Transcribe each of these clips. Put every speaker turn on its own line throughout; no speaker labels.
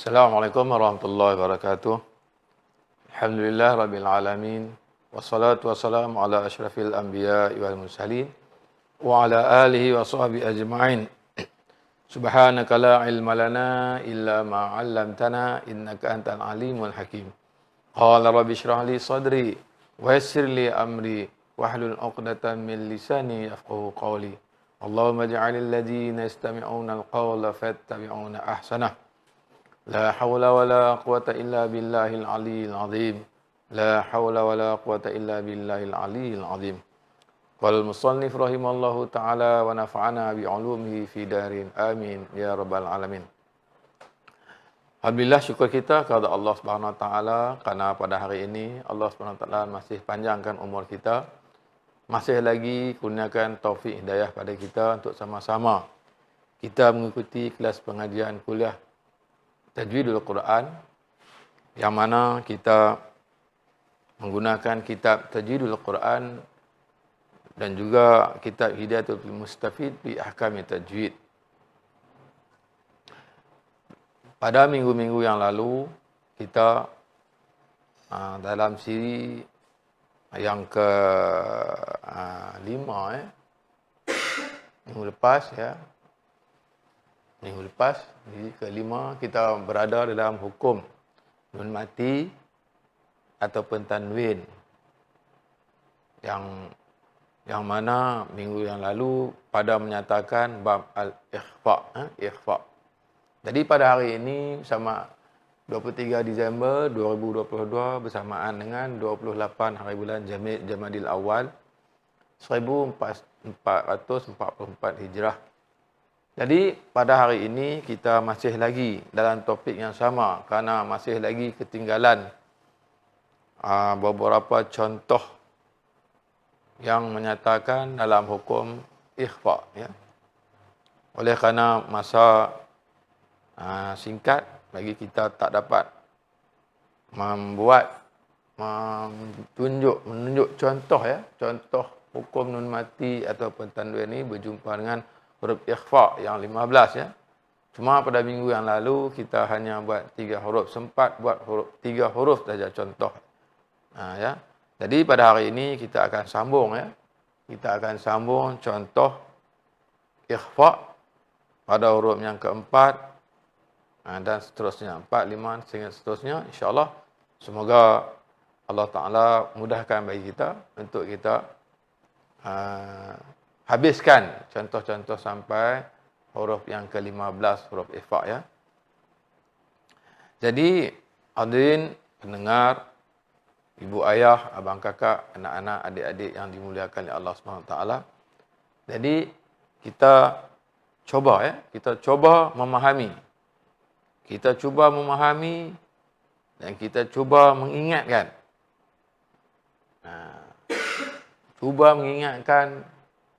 Assalamualaikum warahmatullahi wabarakatuh. Alhamdulillah rabbil alamin. Wassalatu wassalamu ala asyrafil anbiya'i wal mursalin wa ala alihi wa sahbihi ajma'in. Subhanaka la ilma lana illa ma 'allamtana innaka antal alimul hakim. Qala rabbi shrah li sadri wa yassir li amri wahlul 'uqdatam min lisani yafqahu qawli. Allahumma ij'alil ladzina yastami'una al-qawla fayattabi'una ahsanah. La hawla wa la quwata illa billahil aliyil azim. La hawla wa la quwata illa billahil aliyil azim. Qala al-musannif rahimallahu ta'ala wa nafa'ana bi'ulumihi fi darin. Amin ya rabbal alamin. Alhamdulillah, syukur kita kepada Allah Subhanahu wa taala kerana pada hari ini Allah Subhanahu wa taala masih panjangkan umur kita. Masih lagi kurniakan taufik hidayah pada kita untuk sama-sama kita mengikuti kelas pengajian kuliah Tajwidul Quran, yang mana kita menggunakan kitab Tajwidul Quran dan juga kitab Hidayatul Mustafid bi Ahkami Tajwid. Pada minggu-minggu yang lalu kita dalam siri yang ke-5 minggu lepas Minggu lepas, di ke-5 kita berada dalam hukum nun mati ataupun tanwin. Yang mana minggu yang lalu pada menyatakan bab al-ikhfa, ikhfa. Jadi pada hari ini sama 23 Disember 2022 bersamaan dengan 28 hari bulan Jamadil Awal 1444 Hijrah. Jadi pada hari ini kita masih lagi dalam topik yang sama kerana masih lagi ketinggalan beberapa contoh yang menyatakan dalam hukum ikhfa. Oleh kerana masa singkat bagi kita tak dapat menunjuk contoh contoh hukum nun mati ataupun tanwin ini berjumpa dengan huruf ikhfa yang 15 Cuma pada minggu yang lalu kita hanya buat 3 huruf, sempat buat 3 huruf saja contoh. Jadi pada hari ini kita akan sambung Kita akan sambung contoh ikhfa pada huruf yang keempat dan seterusnya, 4, 5 sehingga seterusnya. Insya-Allah semoga Allah Taala mudahkan bagi kita untuk kita habiskan contoh-contoh sampai huruf yang ke-15, huruf ikhfa Jadi, hadirin pendengar, ibu ayah, abang kakak, anak-anak, adik-adik yang dimuliakan oleh Allah SWT. Jadi, kita cuba memahami. Kita cuba memahami dan kita cuba mengingatkan. Cuba mengingatkan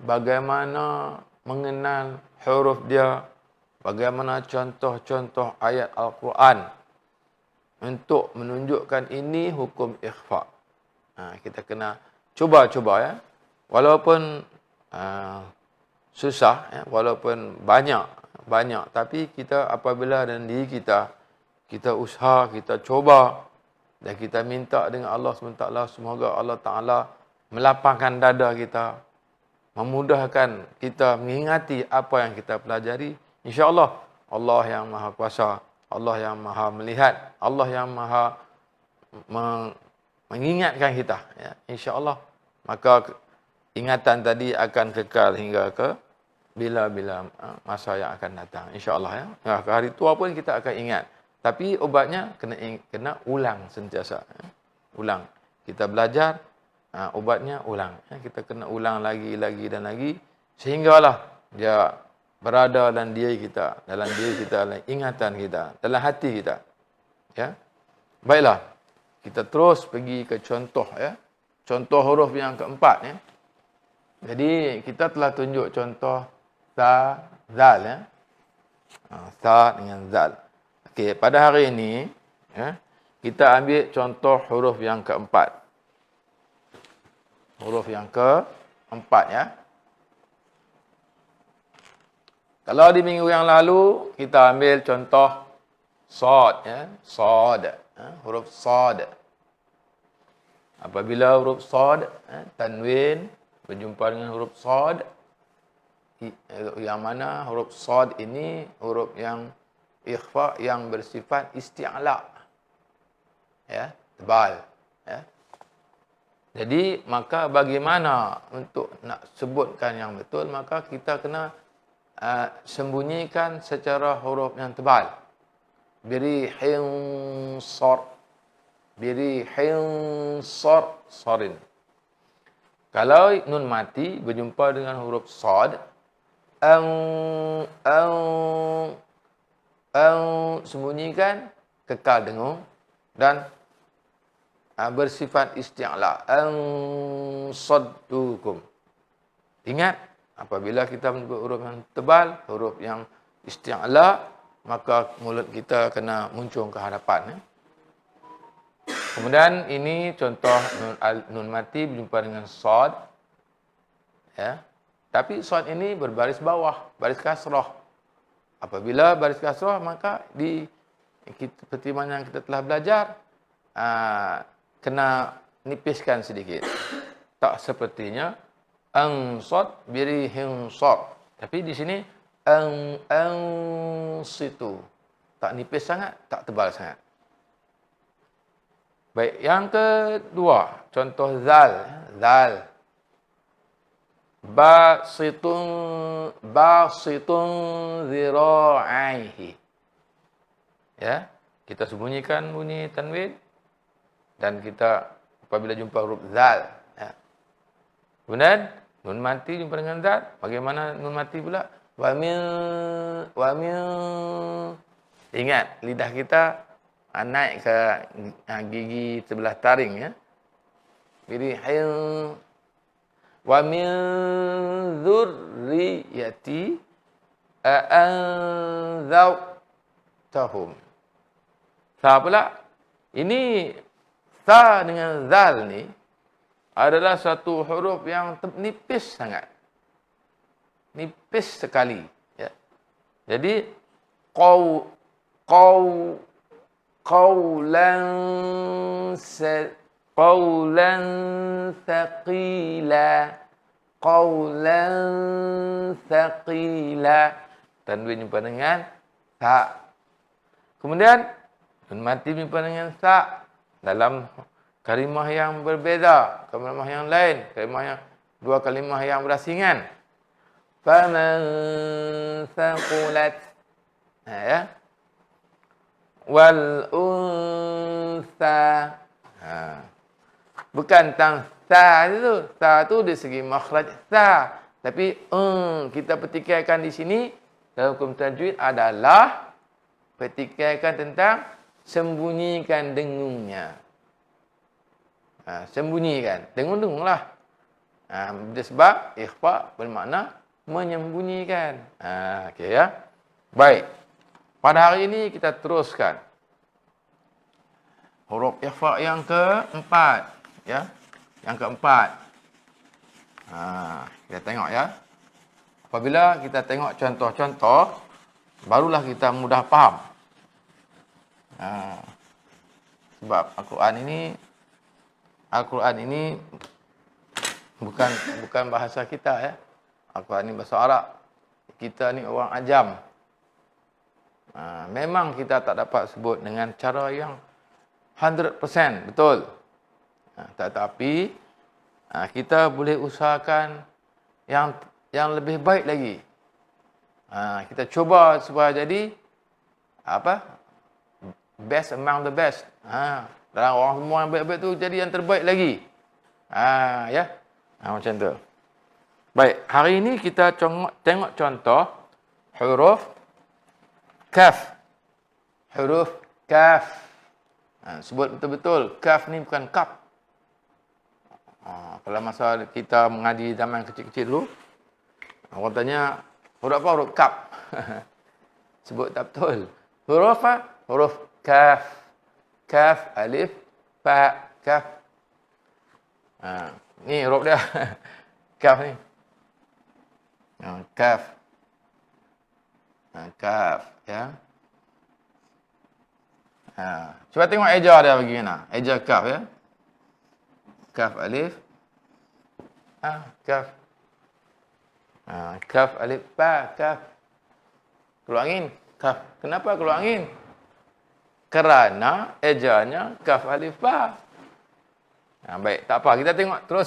bagaimana mengenal huruf dia, bagaimana contoh-contoh ayat Al-Quran untuk menunjukkan ini hukum ikhfa. Kita kena cuba-cuba Walaupun susah, walaupun banyak, tapi kita apabila dan diri kita usaha, kita cuba dan kita minta dengan Allah SWT, semoga Allah Ta'ala melapangkan dada kita, memudahkan kita mengingati apa yang kita pelajari. InsyaAllah Allah yang Maha Kuasa, Allah yang Maha Melihat, Allah yang Maha mengingatkan kita. InsyaAllah. Maka ingatan tadi akan kekal hingga ke bila-bila masa yang akan datang. InsyaAllah ke hari tua pun kita akan ingat. Tapi obatnya kena ulang sentiasa. Ulang. Kita belajar, obatnya ulang. Kita kena ulang lagi dan lagi sehinggalah dia berada dalam diri kita, dalam ingatan kita, dalam hati kita. Baiklah, kita terus pergi ke contoh contoh huruf yang keempat Jadi kita telah tunjuk contoh sa, zal sa dengan zal. Okey, pada hari ini kita ambil contoh huruf yang keempat. Huruf yang keempat Kalau di minggu yang lalu kita ambil contoh Sad, ya. Sad. Huruf sad. Apabila huruf sad, tanwin berjumpa dengan huruf sad, yang mana huruf sad ini huruf yang ikhfa yang bersifat isti'la. Ya, tebal. Ya. Jadi, maka bagaimana untuk nak sebutkan yang betul, maka kita kena sembunyikan secara huruf yang tebal. Birihin sar. Birihin sar. Sarin. Kalau nun mati berjumpa dengan huruf sad, sembunyikan, kekal dengung dan bersifat isti'la. Saddukum. Ingat, apabila kita menyebut huruf yang tebal, huruf yang isti'la, maka mulut kita kena muncung ke hadapan. Kemudian ini contoh nun mati berjumpa dengan sad. Ya. Tapi sad ini berbaris bawah, baris kasrah. Apabila baris kasrah, maka seperti mana yang kita telah belajar, kena nipiskan sedikit. Tak sepertinya sad birihin sad. Tapi di sini situ. Tak nipis sangat, tak tebal sangat. Baik, yang kedua, contoh zal. Zal. Basitun zira'aihi. Ya, kita sembunyikan bunyi tanwin dan kita apabila jumpa huruf zal. Ya. Kemudian nun mati jumpa dengan zal. Bagaimana nun mati pula? Wa min. Ingat, lidah kita naik ke gigi sebelah taring, ya. Birihin. Wa min dzurriyyati anzawtahum. Sa pula? Ini sa dengan zal ni adalah satu huruf yang nipis sangat. Nipis sekali, ya. Jadi qawlan thaqila. Tanwin jumpa dengan ta. Kemudian nun mati jumpa dengan ta dalam kalimah yang berbeza, kalimah yang lain, dua kalimah yang berasingan. Faman thaqulat. Ya. Wal unsa. Bukan tang sa itu. Sa itu dari segi makhraj sa. Tapi kita petikaikan di sini dalam hukum tajwid adalah petikaikan tentang sembunyikan dengungnya. Sembunyikan. Dengung-dengunglah. Sebab ikhfa bermakna menyembunyikan. Okey, ya. Baik. Pada hari ini kita teruskan huruf ikhfa yang keempat, ya. Yang keempat. Kita tengok, ya. Apabila kita tengok contoh-contoh, barulah kita mudah faham. Sebab Al-Quran ini bukan bahasa kita, ya. Al-Quran ini bahasa Arab. Kita ni orang ajam. Memang kita tak dapat sebut dengan cara yang 100% betul. Tetapi kita boleh usahakan yang lebih baik lagi. Kita cuba supaya jadi best among the best. Dalam orang semua yang baik-baik tu jadi yang terbaik lagi. Ya. Macam tu. Baik, hari ini kita tengok contoh huruf kaf. Huruf kaf. Sebut betul-betul. Kaf ni bukan kap. Kalau masa kita mengaji zaman kecil-kecil dulu, orang tanya, huruf apa? Huruf kap. Sebut tak betul. Huruf apa? Huruf kaf. Kaf, alif, fa, kaf. Ni huruf dia. Kaf ni. Kaf. Kaf, ya. Cuba tengok eja dia bagaimana. Eja kaf ya. Kaf alif. Kaf. Kaf alif ba kaf. Keluar angin. Kaf. Kenapa keluar angin? Kerana ejanya kaf alif ba. Baik, tak apa.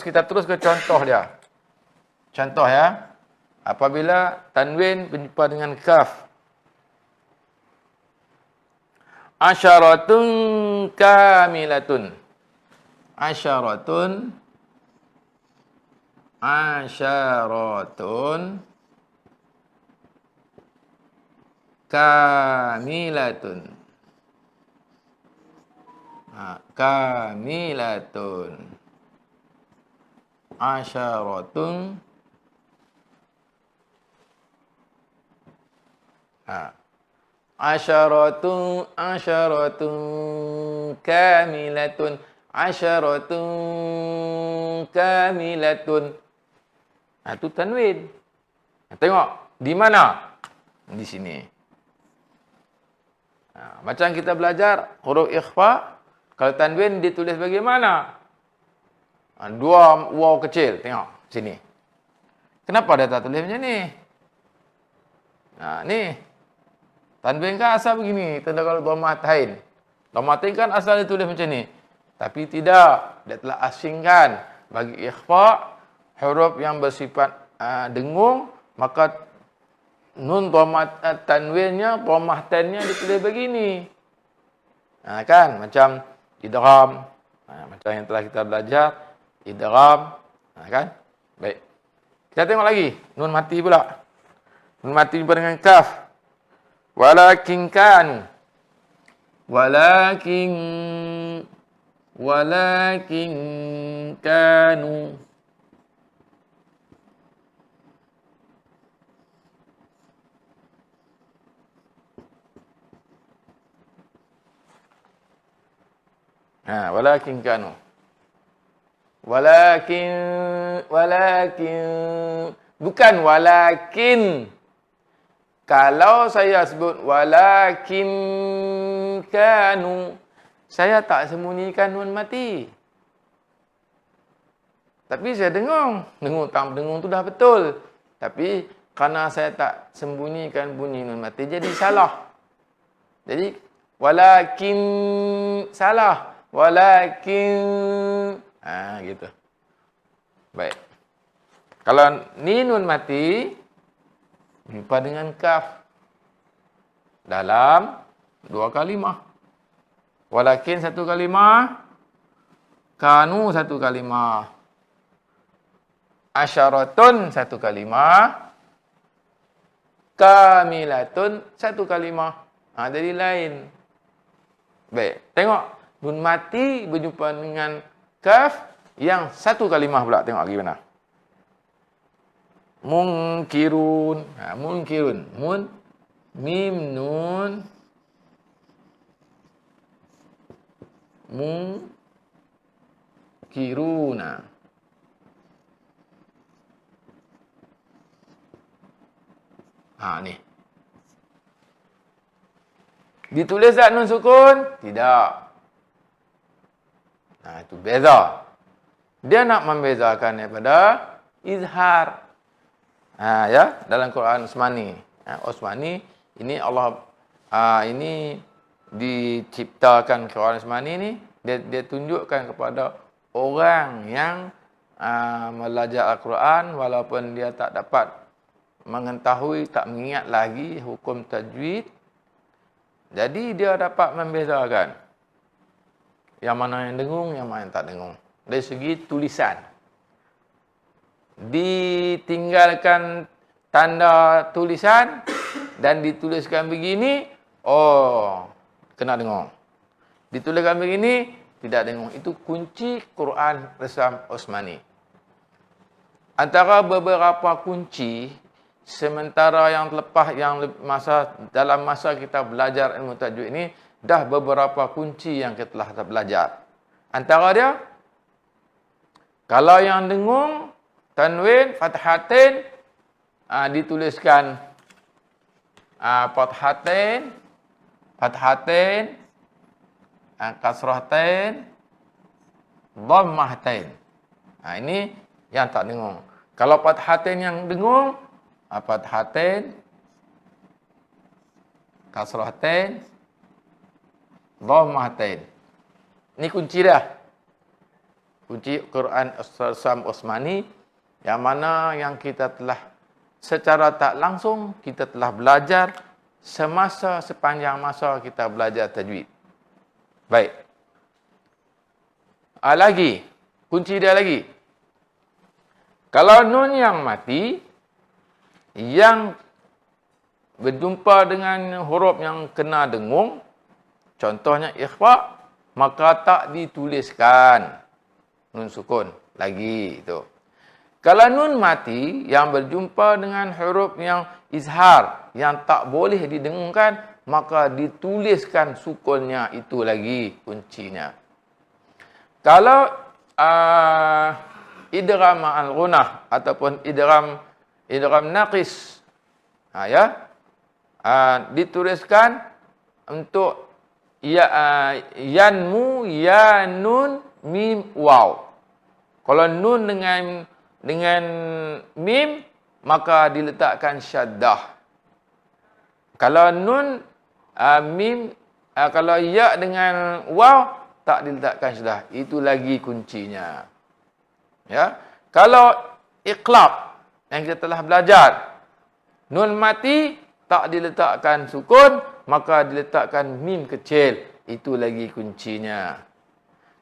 Kita terus ke contoh dia. Contoh ya. Apabila tanwin berjumpa dengan kaf. Asyaratun kamilatun. Asyaratun kamilatun. Kamilatun. Asyaratun. Asyaratun kamilatun. Asyaratun kamilatun. Itu tanwin. Tengok. Di mana? Di sini. Macam kita belajar huruf ikhfa. Kalau tanwin ditulis bagaimana? Dua waw kecil. Tengok. Sini. Kenapa dia tak tulis macam ni? Ni. Tanwin kan asal begini. Tanda kalau dhammah tain. Dhammah tain kan asal ditulis macam ni. Tapi tidak. Dia telah asingkan. Bagi ikhfa, huruf yang bersifat dengung, maka nun dhammah tanwinnya, dhammah tainnya ditulis begini. Kan? Macam idgham. Macam yang telah kita belajar. Idgham. Kan? Baik. Kita tengok lagi. Nun mati pula. Nun mati jumpa dengan kaf. Walakin kanu. Walakin kanu. Walakin kanu. Walakin bukan walakin. Kalau saya sebut walakin kanu, saya tak sembunyikan nun mati. Tapi saya dengung. Dengung tu dah betul. Tapi kerana saya tak sembunyikan bunyi nun mati, jadi salah. Jadi walakin salah. Walakin gitu. Baik. Kalau ni nun mati jumpa dengan kaf dalam dua kalimah. Walakin satu kalimah, kanu satu kalimah, asyaratun satu kalimah, kamilatun satu kalimah. Jadi lain. Baik, tengok nun mati berjumpa dengan kaf yang satu kalimah pula. Tengok bagaimana. Munkirun. Munkirun. Mim nun. Munkiruna. Ni. Ditulis tak nun sukun? Tidak. Itu beza. Dia nak membezakan daripada izhar. Ya, dalam Quran Utsmani. Utsmani ini Allah ini diciptakan Quran Utsmani ni dia tunjukkan kepada orang yang belajar Al-Quran walaupun dia tak dapat mengetahui, tak mengingat lagi hukum tajwid. Jadi dia dapat membezakan yang mana yang dengung, yang mana yang tak dengung. Dari segi tulisan. Ditinggalkan tanda tulisan dan dituliskan begini, kena dengung. Dituliskan begini, tidak dengung. Itu kunci Quran Resam Utsmani. Antara beberapa kunci, sementara yang terlepas dalam masa kita belajar ilmu tajwid ini, dah beberapa kunci yang kita telah belajar. Antara dia, kalau yang dengung, tanwin, fathatin, dituliskan fathatin, kasrahtain, dhammahtain. Ini yang tak dengung. Kalau fathatain yang dengung, fathatain, kasrahtain, dhammahtain. Ini kunci dah. Kunci Quran Sam Osmani yang mana yang kita telah secara tak langsung kita telah belajar sepanjang masa kita belajar tajwid. Baik. Lagi, kunci dia lagi. Kalau nun yang mati, yang berjumpa dengan huruf yang kena dengung, contohnya ikhfa, maka tak dituliskan nun sukun lagi itu. Kalau nun mati yang berjumpa dengan huruf yang izhar, yang tak boleh didengungkan, maka dituliskan sukunnya, itu lagi kuncinya. Kalau idgham al-ghunah ataupun idgham naqis, dituliskan untuk yanmu, ya nun, mim, waw. Kalau nun dengan mim, maka diletakkan syaddah. Kalau nun mim, kalau ya dengan waw, tak diletakkan syaddah. Itu lagi kuncinya. Ya. Kalau iqlab yang kita telah belajar, nun mati tak diletakkan sukun, maka diletakkan mim kecil. Itu lagi kuncinya.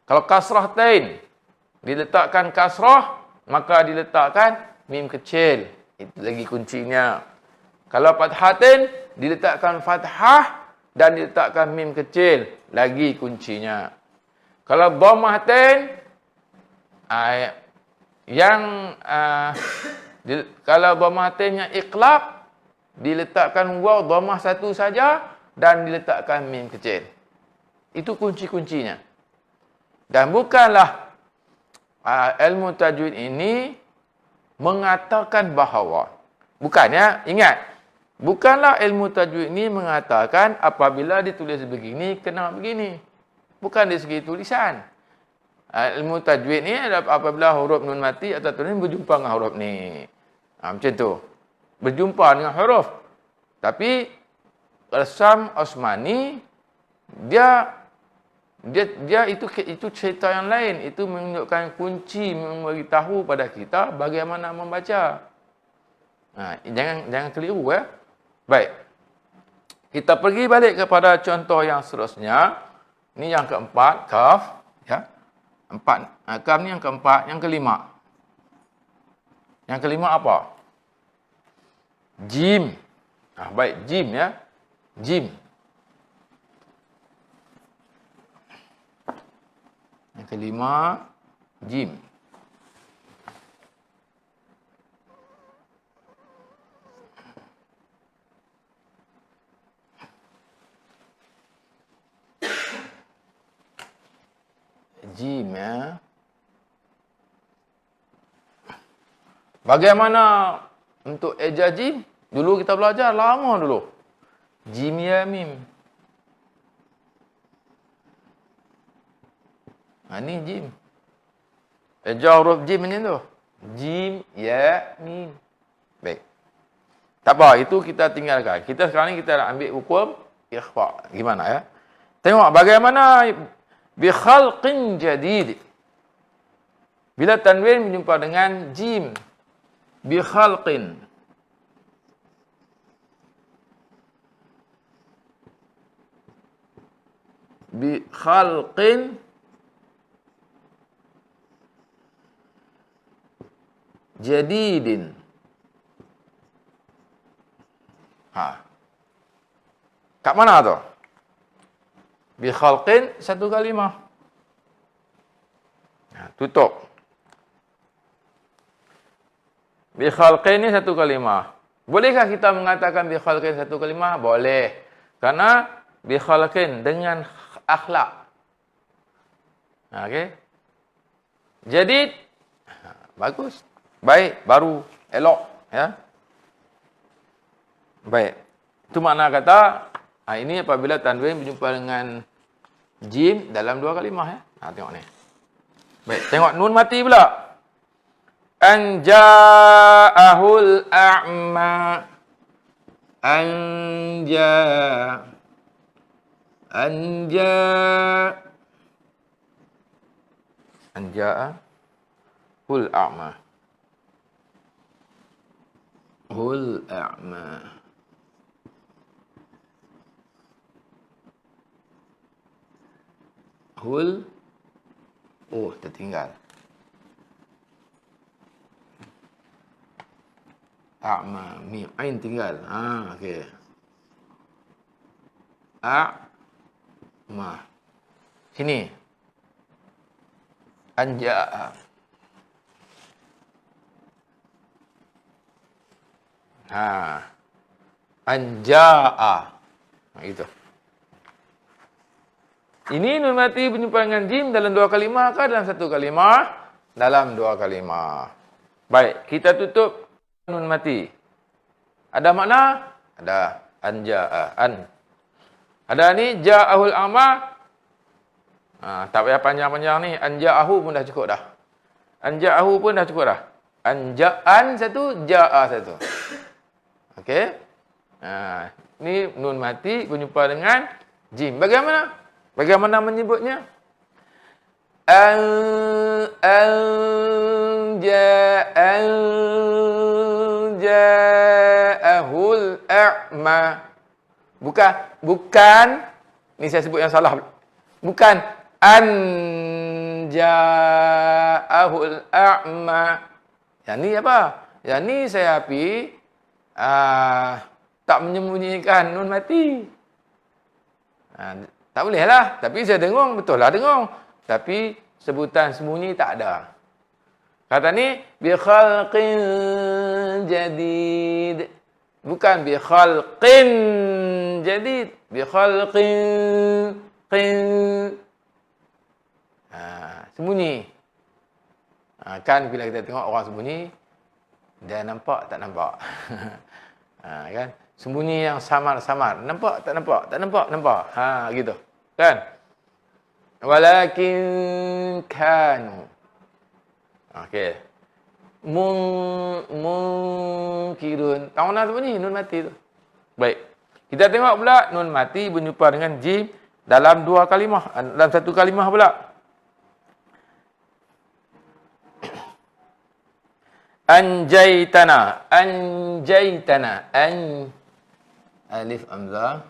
Kalau kasrahtain diletakkan kasrah, maka diletakkan mim kecil. Itu lagi kuncinya. Kalau fathatain diletakkan fathah dan diletakkan mim kecil. Lagi kuncinya. Kalau dhammahtain, kalau dhammahtain yang iqlab, diletakkan waw dhammah satu saja dan diletakkan mim kecil. Itu kunci-kuncinya. Dan bukanlah ilmu tajwid ini mengatakan bahawa, bukannya, ingat, bukanlah ilmu tajwid ini mengatakan apabila ditulis begini, kena begini. Bukan dari segi tulisan. Ilmu tajwid ni apabila huruf nun mati atau tulis berjumpa dengan huruf ni. Macam tu. Berjumpa dengan huruf. Tapi Sam Osmani dia itu cerita yang lain. Itu menunjukkan kunci, memberitahu pada kita bagaimana membaca. Jangan keliru ya. Baik. Kita pergi balik kepada contoh yang seterusnya. Ini yang keempat, kaf, ya. Kaf ni yang keempat, yang kelima. Yang kelima apa? Jim. Baik, jim ya. Jim. Yang kelima, jim. Jim ya. Bagaimana untuk eja jim? Dulu kita belajar lama dulu. Jim ya mim. Ini jim. Eja huruf jim macam tu. Jim ya mim. Baik. Tak apa, itu kita tinggalkan. Kita sekarang ni kita nak ambil hukum ikhfa. Gimana ya? Tengok bagaimana bi khalqin jadid. Bila tanwin berjumpa dengan jim, bi khalqin. Bi khalqin jadidin. Kat mana tu? Bi khalqin satu kalimah. Tutup. Bi khalqin ni satu kalimah. Bolehkah kita mengatakan bi khalqin satu kalimah? Boleh. Karena bi khalqin dengan akhlak. Okey. Jadid bagus. Baik, baru, elok, ya. Baik. Itu makna kata ini apabila tanwin berjumpa Jim dalam dua kalimah ya. Tengok ni. Baik, tengok nun mati pula. An ja'ahul a'ma. Anja hul a'ma. Hul a'ma. Hul. Oh, tertinggal. A'ma, mim, ain tinggal. Okey. A'ma. Sini. Anja'a. Anja'a. Gitu. Ini nun mati berjumpa dengan jim dalam dua kalimah ke dalam satu kalimah? Dalam dua kalimah. Baik, kita tutup nun mati. Ada makna? Ada. Anja'a. Ada ni ja'ahul a'ma. Tak payah panjang-panjang ni. Anja'ahu pun dah cukup dah. Anja'ahu pun dah cukup dah. Anja'an satu, ja'a satu. Okey. Ni nun mati berjumpa dengan jim. Bagaimana? Bagaimana menyebutnya? Anja'ahul a'ma. Bukan. Ni saya sebut yang salah. Bukan anja'ahul a'ma. Yang ni apa? Yang ni saya api tak menyembunyikan nun mati. Tak boleh lah. Tapi saya dengung, betul lah dengung. Tapi sebutan sembunyi tak ada. Kata ni, bi khalqin jadid. Bukan bi khalqin jadid. Bi khalqin. Sembunyi. Kan bila kita tengok orang sembunyi, dia nampak tak nampak. Kan? Sembunyi yang samar-samar. Nampak tak nampak? Tak nampak, nampak. Gitu. Kan? Walakin kanu. Okey. Munkirun. Tahu nak sembunyi nun mati tu. Baik. Kita tengok pula nun mati berjumpa dengan jim dalam dua kalimah. Dalam satu kalimah pula. Anjaitana. Anjaitana. Alif hamzah.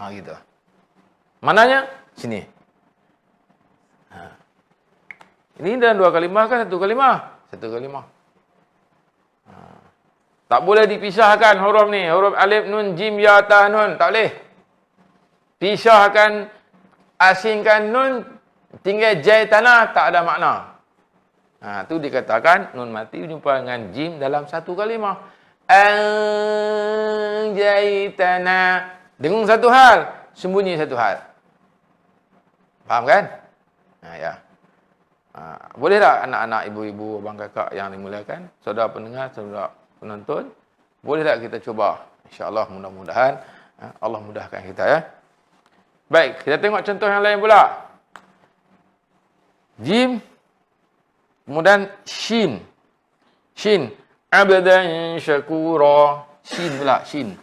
Gitu. Mananya? Sini. Ini dalam dua kalimah kan satu kalimah? Satu kalimah. Tak boleh dipisahkan huruf ni. Huruf alif, nun, jim, ya, ta, nun. Tak boleh. Pisahkan, asingkan nun, tinggal jai tanah, tak ada makna. Tu dikatakan nun mati berjumpa dengan jim dalam satu kalimah. Anjaitana. Dengung satu hal, sembunyi satu hal. Faham kan? Ya. Boleh tak anak-anak, ibu-ibu, abang kakak yang dimuliakan, saudara pendengar, saudara penonton, boleh tak kita cuba? InsyaAllah mudah-mudahan Allah mudahkan kita ya. Baik, kita tengok contoh yang lain pula. Jim, kemudian shin. Shin, abdan syakura. Shin pula, shin.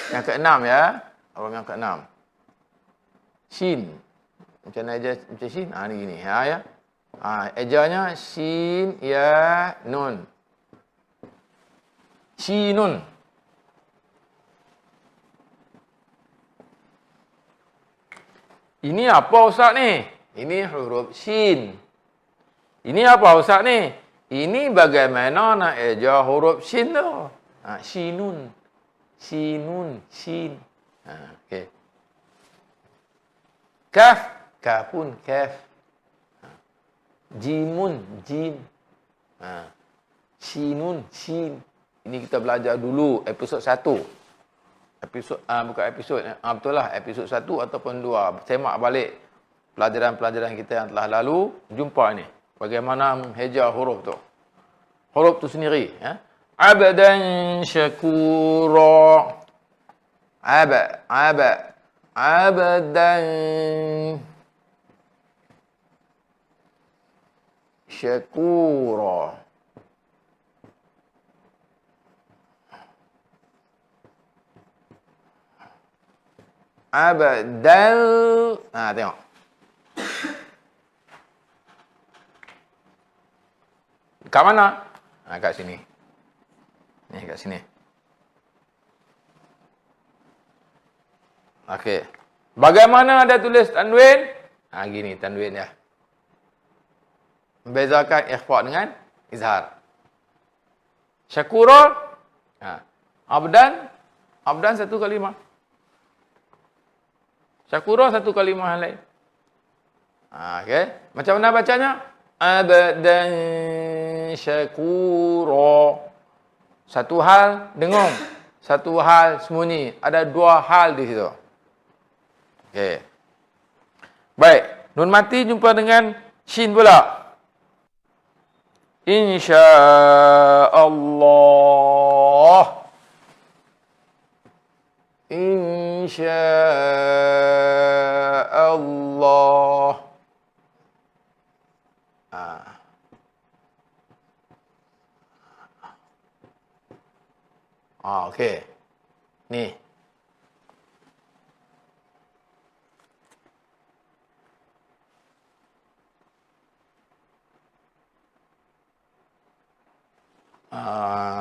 Yang keenam ya. Huruf yang keenam. Shin. Macam mana eja macam shin? Ni gini. Ya. Ejanya shin, ya, nun. Shinun. Ini apa Ustaz ni? Ini huruf shin. Ini apa Ustaz ni? Ini bagaimana nak eja huruf shin tu? Shinun. Shinun. Shin. Okey. Kaf. Kafun. Kaf. Jimun. Jim. Shinun. Shin. Ini kita belajar dulu episod 1. Bukan episod. Betul lah. Episod 1 ataupun 2. Semak balik pelajaran-pelajaran kita yang telah lalu. Jumpa ni. Bagaimana menghejah huruf tu. Huruf tu sendiri. Ya. Abdan syakura. Abdan syakura. Abdal. Tengok. Kat mana? Kat sini. Ni kat sini. Okey. Bagaimana ada tulis tanwin? Gini tanwin dia. Membezakan ikhfa dengan izhar. Syakura. Abdan satu kalimah. Syakura satu kalimah lain. Okey. Macam mana bacanya? Abdan syakura. Satu hal dengung, satu hal sembunyi. Ada dua hal di situ. Okey. Baik, nun mati jumpa dengan shin pula. InsyaAllah. InsyaAllah. Okey. Ni.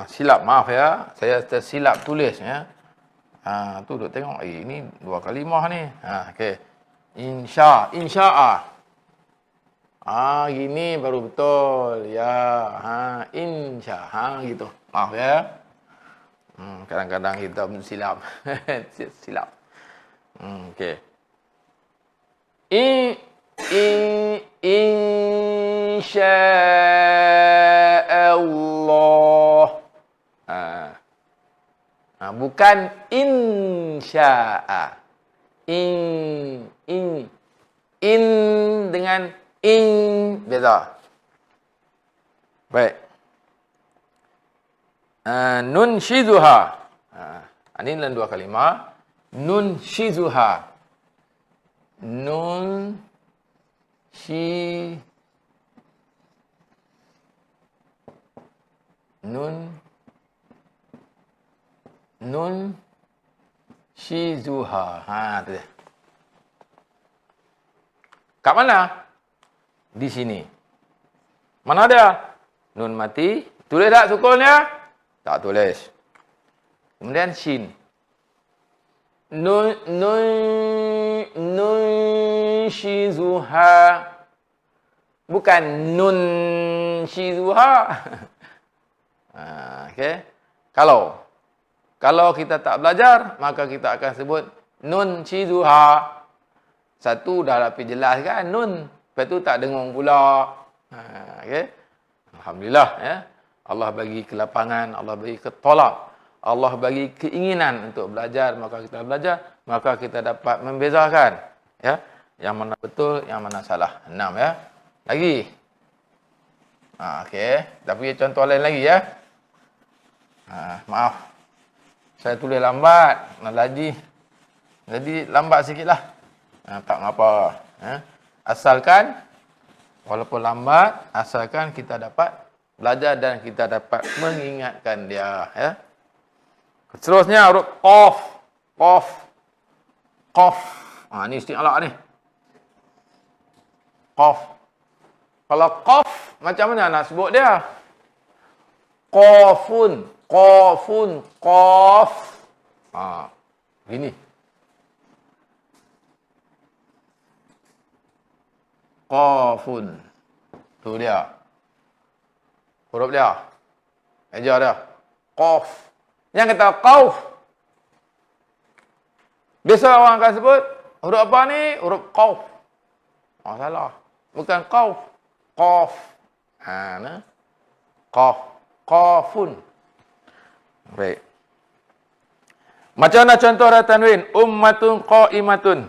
Silap, maaf ya. Saya tersilap tulis ya. Tu duk tengok. Ini dua kalimah ni. Okey. Insya'a. Gini baru betul. Ya. Insya. Gitu. Maaf ya. Kadang-kadang kita silap. Silap. Okey. InsyaAllah. Bukan insya'a. In dengan beza. Baik. Nun syizuha. Ini dalam dua kalimah. Nun syizuha. Nun syizuha. Tu dia. Kat mana? Di sini. Mana ada? Nun mati. Tulis tak sukunnya? Tak tulis. Kemudian shin. Nun syizuha. Bukan nun syizuha. Okey. Kalau kita tak belajar, maka kita akan sebut nun syizuha. Satu dah lebih jelas kan nun. Lepas tu tak dengung pula. Okey. Alhamdulillah ya. Allah bagi kelapangan, Allah bagi ketolak, Allah bagi keinginan untuk belajar, maka kita belajar, maka kita dapat membezakan ya, yang mana betul, yang mana salah. 6 ya. Lagi. Okey, tapi contoh lain lagi ya. Maaf. Saya tulis lambat, jadi lambat sikitlah. Tak mengapa. Asalkan walaupun lambat, asalkan kita dapat belajar dan kita dapat mengingatkan dia ya. Seterusnya huruf qaf. Ni isti'la ni. Qaf. Kalau qaf macam mana nak sebut dia? Qaf. Gini. Qafun. Tu dia. Huruf dia. Eja dia. Qaf. Yang kata qauf. Biasa orang akan sebut huruf apa ni? Huruf qauf. Salah. Bukan qauf. Qaf. Qaf. Qafun. Baik. Macam mana contoh ada tanwin? Ummatun qa'imatun.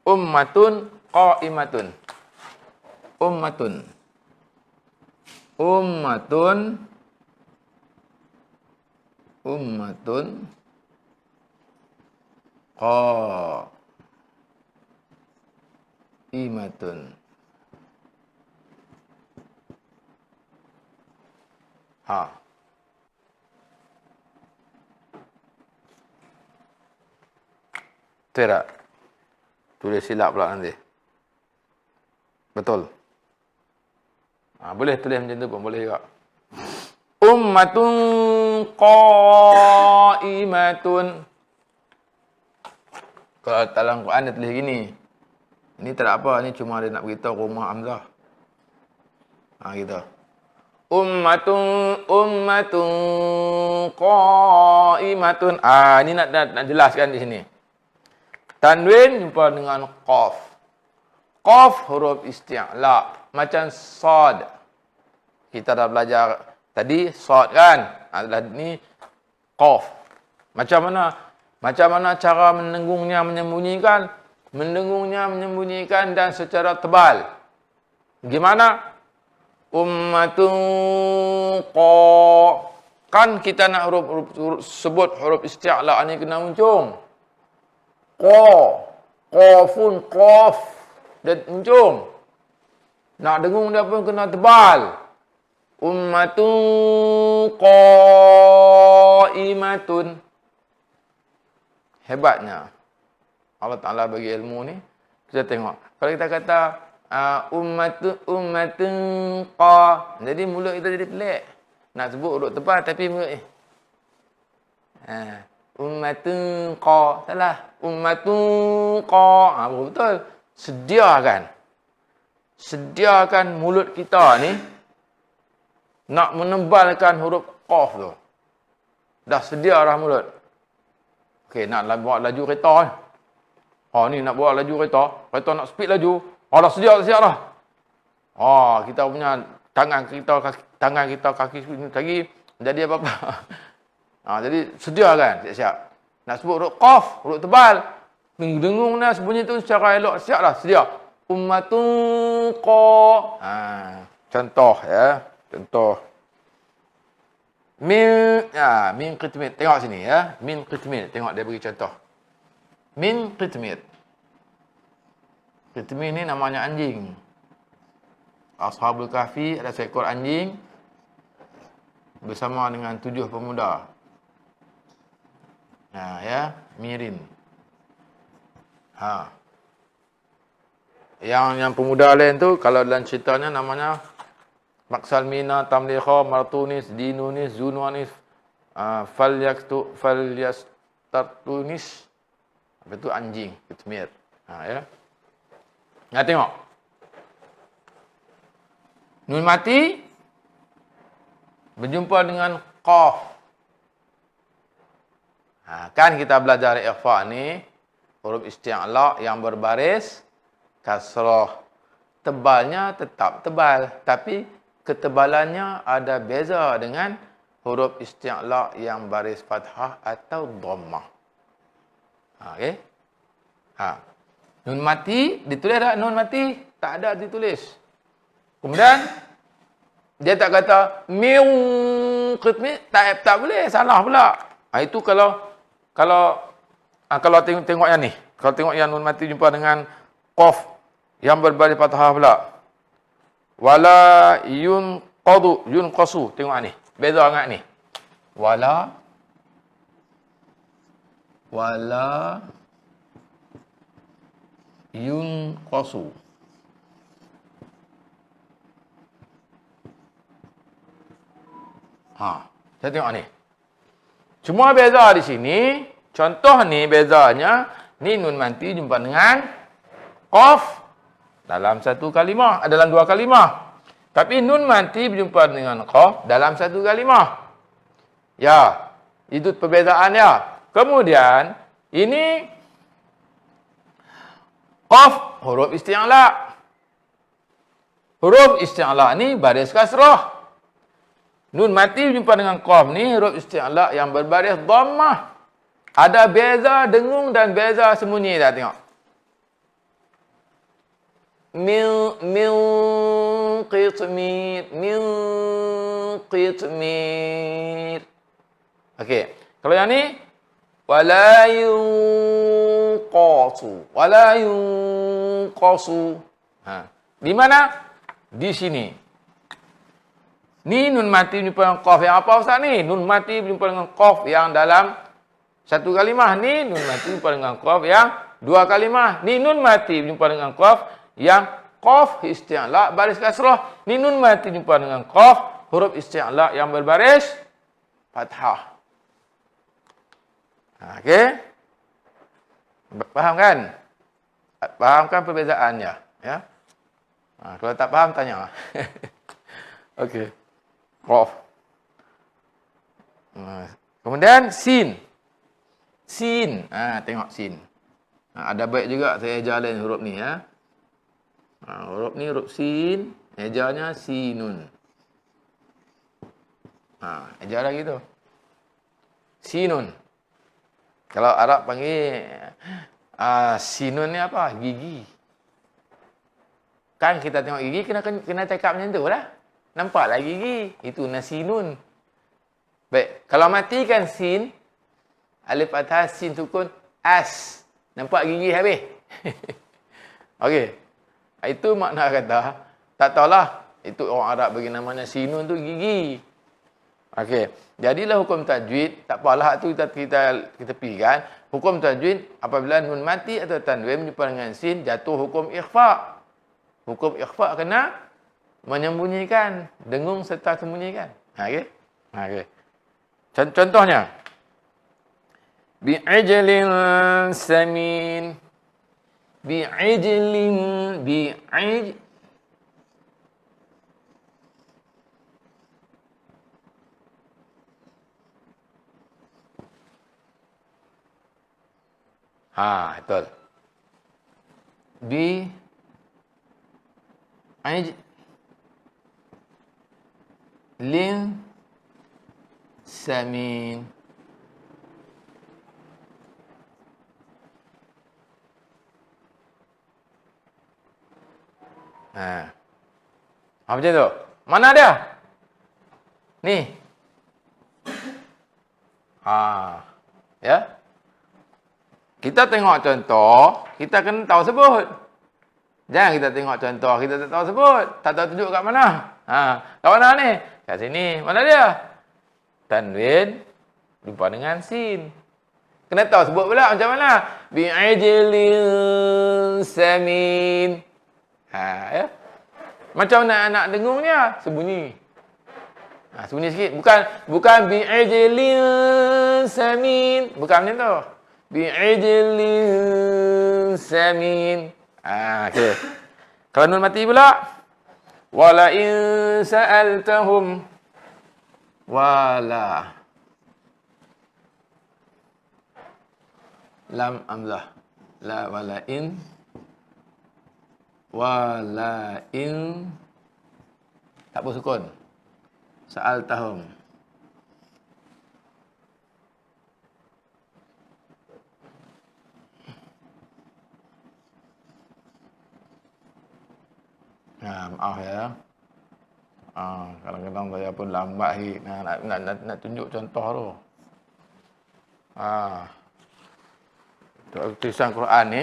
Ummatun. Ummatun. Ummatun. Qa'imatun. Ha. Tidak. Tulis silap pula nanti. Betul. Boleh tulis macam tu pun boleh juga. Ummatun qa'imatun. Kalau dalam Quran dia tulis gini. Ini tak ada apa, ni cuma dia nak beritahu rumah Hamzah. Gitu. Ummatun qa'imatun. Ini nak jelaskan di sini. Tanwin jumpa dengan qaf. Qaf huruf isti'la, macam sad. Kita dah belajar tadi sad kan? Ni qaf. Macam mana cara mendengungnya menyembunyikan? Mendengungnya menyembunyikan dan secara tebal. Gimana? Ummatun kan kita nak huruf sebut huruf isti'la ni kena muncung. Qafun qaf dan muncung. Nak dengung dia pun kena tebal. Ummatun qa'imatun. Hebatnya Allah Ta'ala bagi ilmu ni. Kita tengok. Kalau kita kata ummatun jadi mulut kita jadi pelik. Nak sebut huruf tebal tapi mulut ummatun salah. Ummatun betul. Sediakan mulut kita ni nak menebalkan huruf qaf tu. Dah sedia dah mulut. Okey, nak bawa laju kereta ni. Ni nak bawa laju kereta. Kereta nak speed laju. Dah sedia dah. Kita punya tangan kita, kaki lagi jadi apa-apa. Jadi sedia kan, siap-siap. Nak sebut huruf qaf, huruf tebal. Dengung dah sebunyi tu secara elok, siap dah, sedia. Ummatun contoh ya, contoh. Min qitmir. Tengok sini ya, min qitmir. Tengok dia bagi contoh. Min qitmir. Qitmir ni namanya anjing. Ashabul Kahfi ada seekor anjing bersama dengan 7 pemuda. Mirin. Yang pemuda lain tu kalau dalam ceritanya namanya Maksalmina, Tamliha, Martunis, Dinunis, Zunwanis, Falyastartunis. Apa tu anjing, Qitmir. Tengok. Nun mati berjumpa dengan qaf. Kan kita belajar ikhfa ni huruf isti'la yang berbaris kasrah. Tebalnya tetap tebal, tapi ketebalannya ada beza dengan huruf isti'la yang baris fathah atau dhammah. Okey? Nun mati ditulis tak nun mati? Tak ada ditulis. Kemudian dia tak kata min qitmir, tak boleh, salah pula. Itu kalau tengok yang ni. Kalau tengok yang nun mati jumpa dengan qaf yang berbaris fathah pula. Wala yunqasu. Tengok ni. Beza sangat ni. Wala yunqasu. Saya tengok ni. Cuma beza di sini, contoh ni bezanya, ni nun mati jumpa dengan qaf dalam satu kalimah, dalam 2 kalimah. Tapi nun mati berjumpa dengan qaf dalam 1 kalimah. Ya, itu perbezaannya. Kemudian, ini qaf huruf isti'la. Huruf isti'la ni baris kasrah. Nun mati berjumpa dengan qaf ni huruf isti'la yang berbaris dhammah. Ada beza dengung dan beza sembunyi dah tengok. min qitmir, min qitmir. Okey. Kalau yang ni wala yunqasu, wala yunqasu. Di mana? Di sini. Ni nun mati berjumpa dengan qaf yang apa Ustaz ni? Nun mati berjumpa dengan qaf yang dalam satu kalimah. Ni nun mati berjumpa dengan qaf yang dua kalimah. Ni nun mati berjumpa dengan qaf yang qaf isti'la baris kasrah. Ni nun mati berjumpa dengan qaf huruf isti'la yang berbaris fathah. Okey? Faham kan? Faham kan perbezaannya? Ya? Kalau tak faham, tanya. Okey. Qaf. Kemudian sin. Sin. Tengok sin. Ada baik juga saya ejalan huruf ni ya. Huruf ni huruf sin, ejanya sinun. Eja lagi tu. Sinun. Kalau Arab panggil sinun ni apa? Gigi. Kan kita tengok gigi kena cakap macam tu lah. Nampaklah gigi. Itu nasinun. Baik, kalau matikan sin, alif fathah sin sukun as. Nampak gigi habis. Okey. Itu makna kata, tak tahulah itu orang Arab bagi namanya sinun tu gigi. Okey. Jadilah hukum tajwid, tak apalah tu kita tepikan. Hukum tajwid apabila nun mati atau tanwin berjumpa dengan sin jatuh hukum ikhfa. Hukum ikhfa kena menyembunyikan, dengung serta sembunyikan. Okey. Okey. Contohnya bi'ijlin samin. Bi'ijlin bi'ij betul. Bi'ijlin samin. Macam tu. Mana dia? Ni. Ya. Kita tengok contoh, kita kena tahu sebut. Jangan kita tengok contoh, kita tak tahu sebut. Tak tahu tunjuk kat mana. Kat mana ni? Kat sini. Mana dia? Tanwin jumpa dengan sin. Kena tahu sebut pula macam mana? Bi'ijlin samin. Ya. Macam nak dengungnya, sembunyi. Sembunyi sikit. Bukan bi'ijlin samin. Bukan macam tu. Bi'ijlin samin. Okey. Kalau nun mati pula. Wala in sa'altahum. Wala. Lam amzah. La wala in. Wala in. Tak bersukun. Sa'altahum. Maaf ya. Kadang-kadang saya pun lambat nak tunjuk contoh tu. Tulisan Quran ni.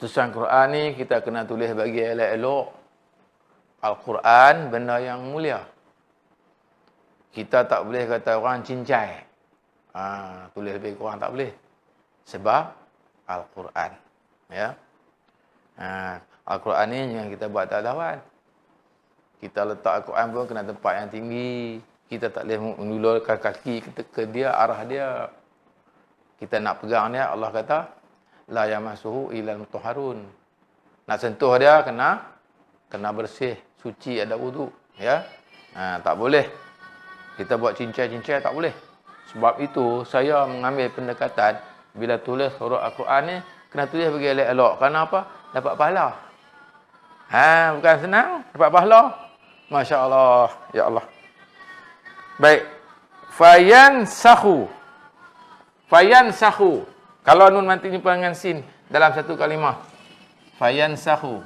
Tulisan Quran ni kita kena tulis bagi elok-elok. Al-Quran benda yang mulia. Kita tak boleh kata orang cincai. Tulis lebih kurang tak boleh. Sebab Al-Quran. Ya. Al-Quran ni jangan kita buat tak lawan. Kita letak Al-Quran pun kena tempat yang tinggi. Kita tak boleh mengulurkan kaki kita ke dia, arah dia. Kita nak pegang dia, Allah kata, la yamassuhu illal mutahharun. Nak sentuh dia kena bersih, suci, ada wudu, ya. Tak boleh. Kita buat cincai-cincai tak boleh. Sebab itu saya mengambil pendekatan bila tulis huruf Al-Quran ni kena tulis bagi elok-elok. Kerana apa? Dapat pahala. Bukan senang, dapat pahala. Masya-Allah, ya Allah. Baik. Fayansakhu. Kalau nun nanti jumpa dengan sin dalam satu kalimah. Fayansahu.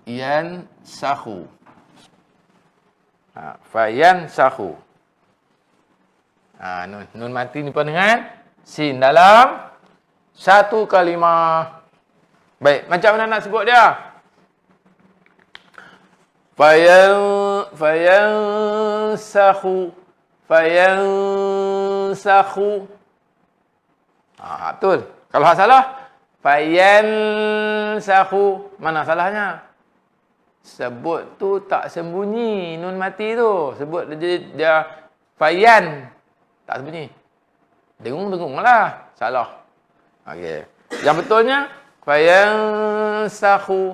Yansahu. Fayansahu. Nun mati ni dengan sin dalam satu kalimah. Baik, macam mana nak sebut dia? Fayansahu. Betul. Kalau hak salah, fayansahu. Mana salahnya? Sebut tu tak sembunyi nun mati tu. Sebut dia fayan. Tak sembunyi. Dengung-dengung lah. Salah. Okey. Yang betulnya, fayansahu.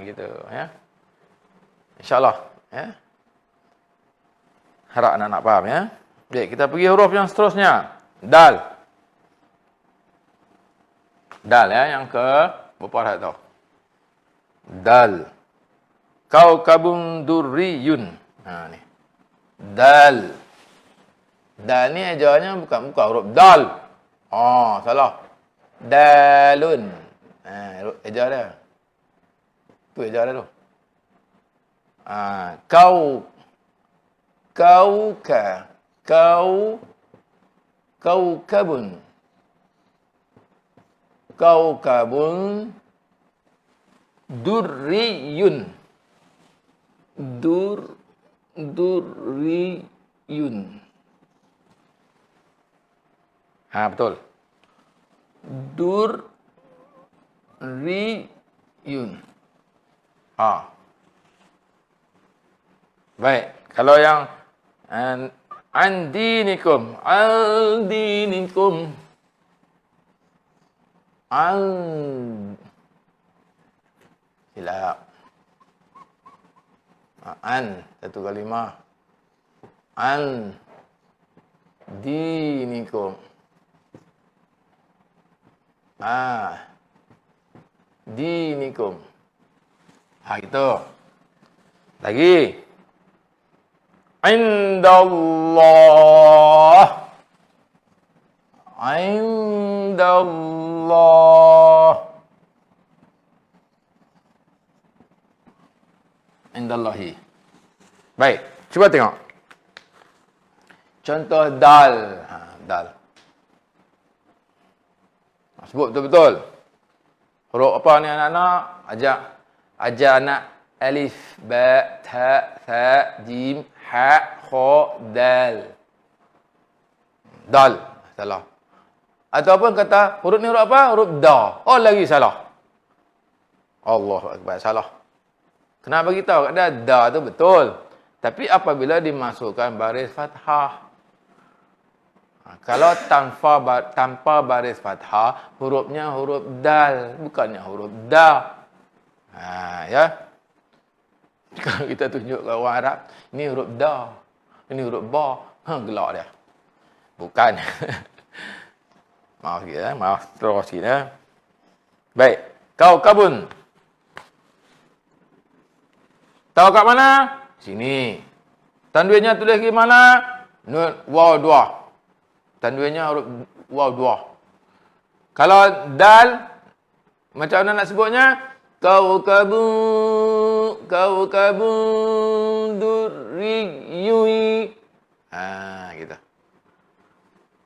Gitu. Ya. InsyaAllah. Ya. Harap anak-anak faham ya. Baik, kita pergi huruf yang seterusnya. Dal. Dal ya, yang ke berapa harakat tau? Dal. Kaukabun durriyun. Ni. Dal. Dal ni ejaannya bukan huruf dal. Salah. Dalun. Eja dia. Tu eja dia tu. Kaukabun durriyun. Durriyun. Betul. Durriyun. Baik, kalau yang andinikum. Silap. Satu kalimah. Dinikum. Dinikum. Gitu. Lagi. Indallah. Indallahi. Baik, cuba tengok. Contoh dal. Dal. Sebut betul-betul. Huruf apa ni anak-anak? Ajar anak alif, ba, ta, tha, jim, ha, kha, dal. Dal. Salah. Ataupun kata huruf ni huruf apa? Huruf da. Lagi salah. Allahu akbar. Salah. Kenapa beritahu kat dia da tu betul. Tapi apabila dimasukkan baris fathah. Kalau tanpa baris fathah, hurufnya huruf dal, bukannya huruf da. Ya. Kalau kita tunjuk ke orang Arab, ini huruf da, ini huruf ba, gelak dia. Bukan. Maaf sikit ya, maaf terus sikit ya. Baik, kaukabun. Tahu kat mana? Sini. Tanwinnya tulis di mana? Nun waw dua. Tanwinnya huruf waw dua. Kalau dal, macam mana nak sebutnya? Kaukabun durriyui. Gitu.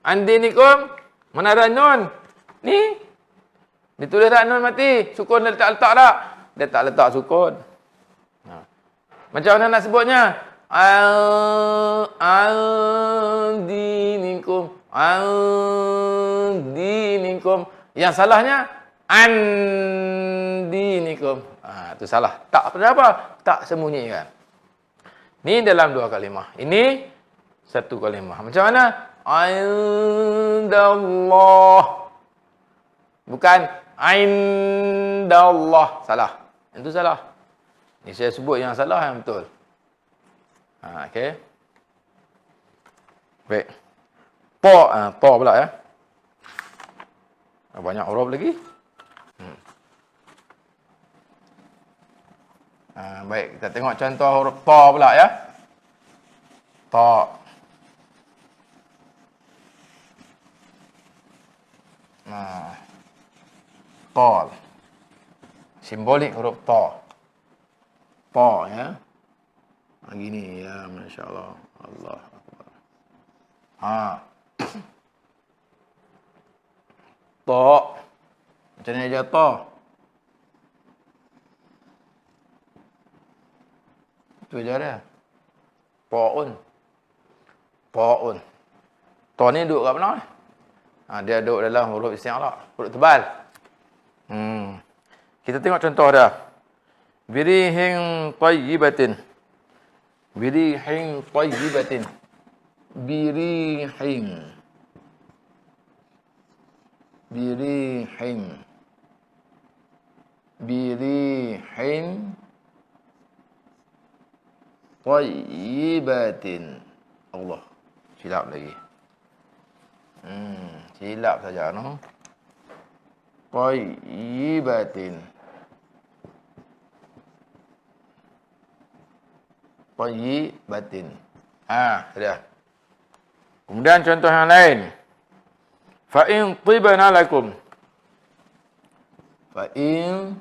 Andinikum, mana ada nun? Ni. Ditulis tak nun mati? Sukun dia letak tak? Dia tak letak sukun. Macam mana nak sebutnya? Andinikum. Andinikum. Yang salahnya andinikum. Itu salah. Tak apa? Tak sembunyi kan. Ini dalam dua kalimah. Ini satu kalimah. Macam mana? Indallah. Bukan indallah. Salah. Itu salah. Ini saya sebut yang salah yang betul. Okey. Baik. Pa pula ya. Banyak huruf lagi. Baik, kita tengok contoh huruf pa pula ya. Ta. Nah, ta. Simbolik huruf ta. Ta ya. Gini ya, Masya Allah. Allah Akbar. Ha. Ta. Macam ni aja ta. Itu aja dia. Ta'un. Ta'un. Ta ni duduk kat mana? Dia duduk dalam huruf isti'la, huruf tebal. Kita tengok contoh dia. Birihin tayyibatin. Birihin tayyibatin. Birihin. Birihin. Birihin tayyibatin. Allah. Silap lagi. Silap saja no. Tayyibatin. Tayyibatin. Ada. Kemudian contoh yang lain. Fa in tibna lakum. Fa in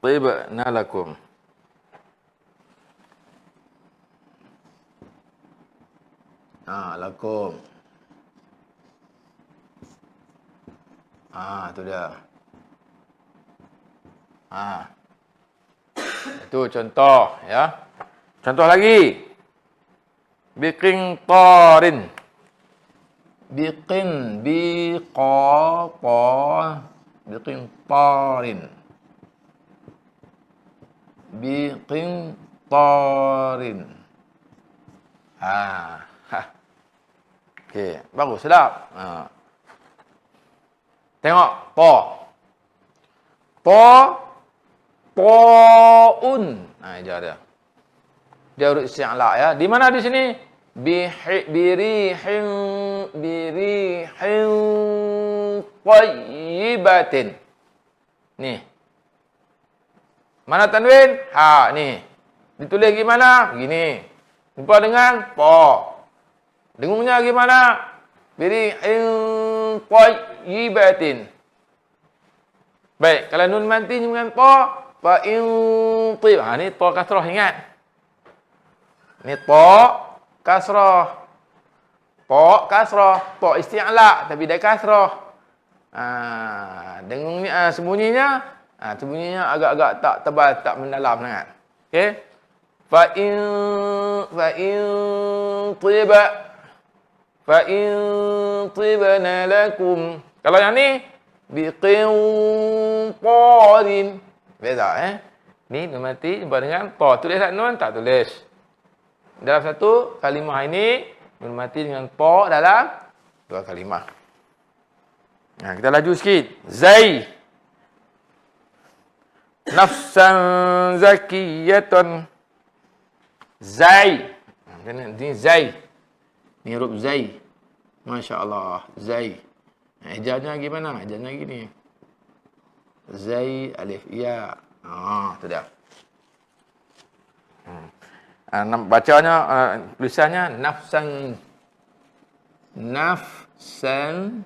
tibna lakum. Lakum. Itu dia. Itu contoh ya. Contoh lagi. Biqintarin. Biqintarin. Biqintarin. Okey, bagus, sedap. Tengok, ta. Ta, taun. Ajar dia. Dia huruf isti'la ya. Di mana di sini? Birihin tayyibatin. Nih. Mana tanwin? Nih. Ditulis gimana? Begini. Jumpa dengan ta. Dengungnya gimana? Birihin tayyibatin. Baik, kalau nun mati dengan ta, fa in tib. Ni ta kasrah, ingat. Ni ta kasrah. Ta kasrah, ta isti'la tapi dia kasrah. Dengung ni sembunyinya, sembunyinya agak-agak tak tebal, tak mendalam sangat. Okey. Fa in tibna lakum. Kalau yang ni biqintarin. Beza Ni nun mati jumpa dengan ta. Tulis tak nun? Tak tulis. Dalam satu kalimah ini nun mati dengan ta dalam dua kalimah. Kita laju sikit. Zai. Nafsan zakiyatan. Zai. Ini zai. Ni huruf zai. Masya Allah. Zai. Ejanya gimana? Ejanya gini. Zai, alif, ya. Itu dia. Bacanya, tulisannya nafsan. Nafsan.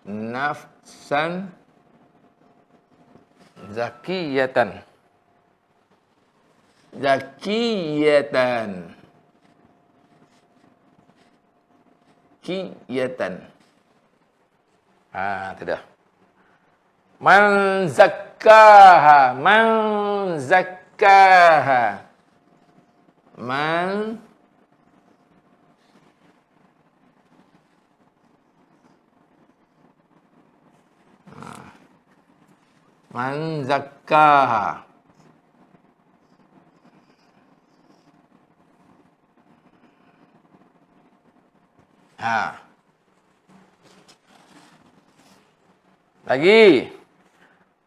Nafsan. Zakiyatan. Zakiyatan. Zakiyatan. Itu dah. Man zakkaha. Man zakkaha. Man Man zakkaha. Lagi.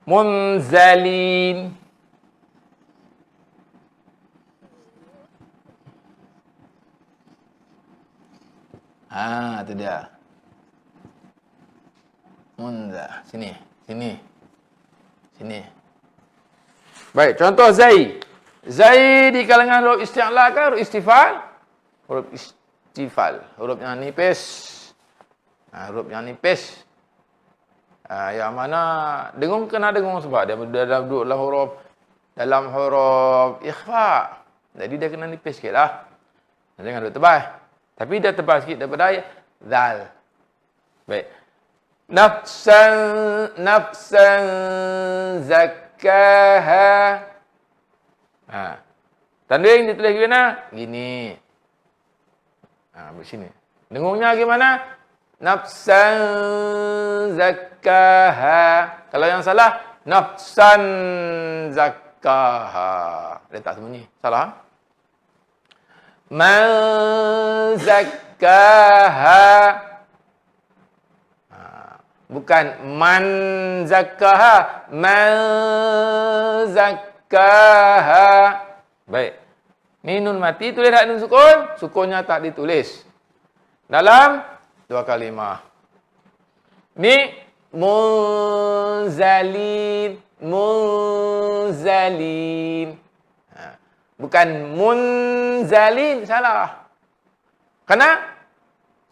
Munzalin. Itu dia. Munza. Sini. Baik, contoh Zai. Zai di kalangan huruf isti'la ke huruf istifal? Huruf istifal. Huruf yang nipis. Huruf yang nipis. Yang mana dengung kena dengung sebab dia duduk dalam huruf ikhfa. Jadi dia kena nipis sikitlah. Jangan duduk tebal. Tapi dia tebal sikit daripada zal. Baik. Nafsan zakkaha. Tanwin ditulis gimana? Gini. Begini. Dengungnya gimana? Nafsan zakkaha. Kalau yang salah, nafsan zakkaha. Dia tak sembunyi. Salah. Man zakkaha. Bukan man zakkaha. Man zakkaha. Baik. Ni nun mati tulis tak nun sukun? Sukunnya tak ditulis. Dalam dua kalimah. Ni munzalin. Bukan munzalin. Salah.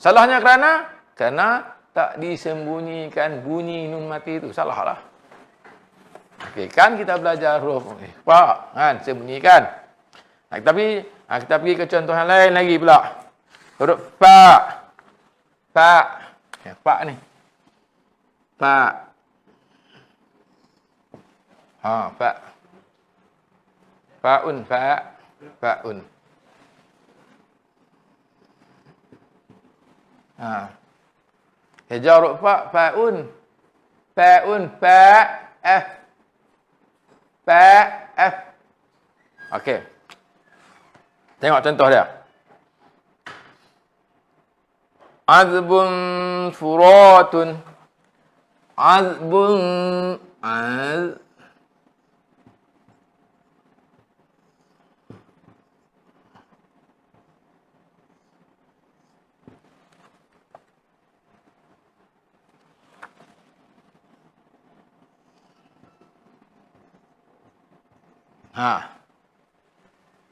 Salahnya kerana tak disembunyikan bunyi nun mati itu. Salah lah. Okey, kan kita belajar huruf ikhfa, kan, sembunyikan. Tapi kita pergi ke contoh yang lain lagi pula. Huruf fa. Fa ni. Fa. Fa. Fa'un. Hijau huruf fa, fa'un. F. Okey. Tengok contoh dia. Azbun furatun.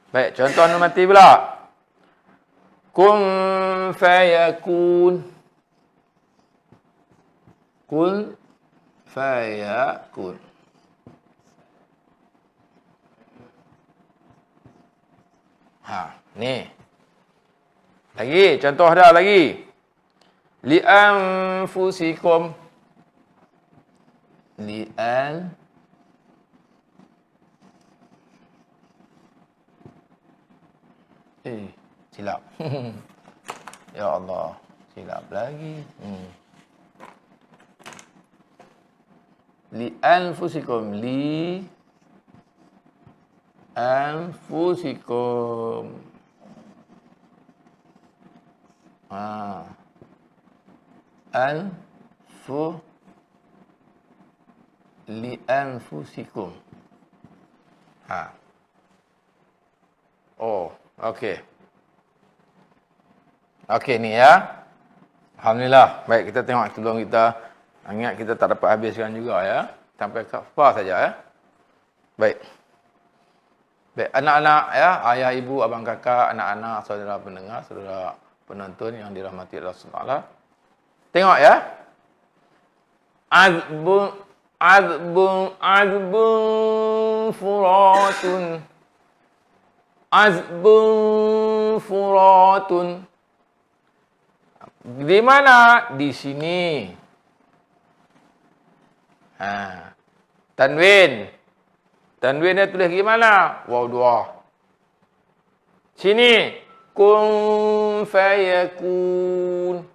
Baik, contoh nun mati pula. Kun fayakun. Ni. Lagi, contoh dah lagi. Li'anfusikum. Silap. Ya Allah, silap lagi. Li anfusikum. Li anfusikum. Oh, okey. Okey ni ya. Alhamdulillah. Baik, kita tengok sebelum kita ingat kita tak dapat habiskan juga ya. Sampai ke fa saja ya. Baik. Baik, anak-anak ya, ayah, ibu, abang, kakak, anak-anak, saudara pendengar, saudara penonton yang dirahmati Allah Subhanahu. Tengok ya. Azbun furatun. Di mana? Di sini. Tanwin. Tanwinnya tulis gimana? Waw dua. Sini. Kun fayakun.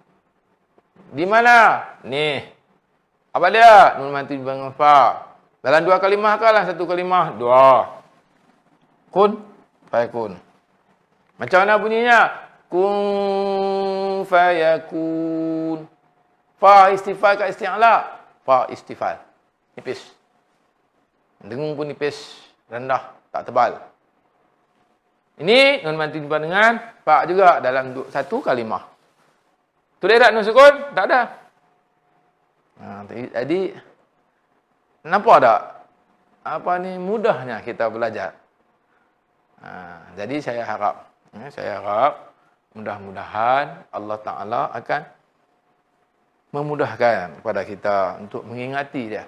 Di mana? Nih. Apa dia? Nun mati dengan fa. Dalam dua kalimah ke dalam satu kalimah? Dua. Kun fayakun. Macam mana bunyinya? Kun fayakun. Fa istifal ke isti'la? Fa istifal. Nipis. Dengung pun nipis. Rendah. Tak tebal. Ini nun mati dengan fa juga dalam satu kalimah. Tulis tak nun sukun? Tak ada. Jadi nampak tak apa ni mudahnya kita belajar. Jadi saya harap mudah-mudahan Allah Ta'ala akan memudahkan kepada kita untuk mengingati dia.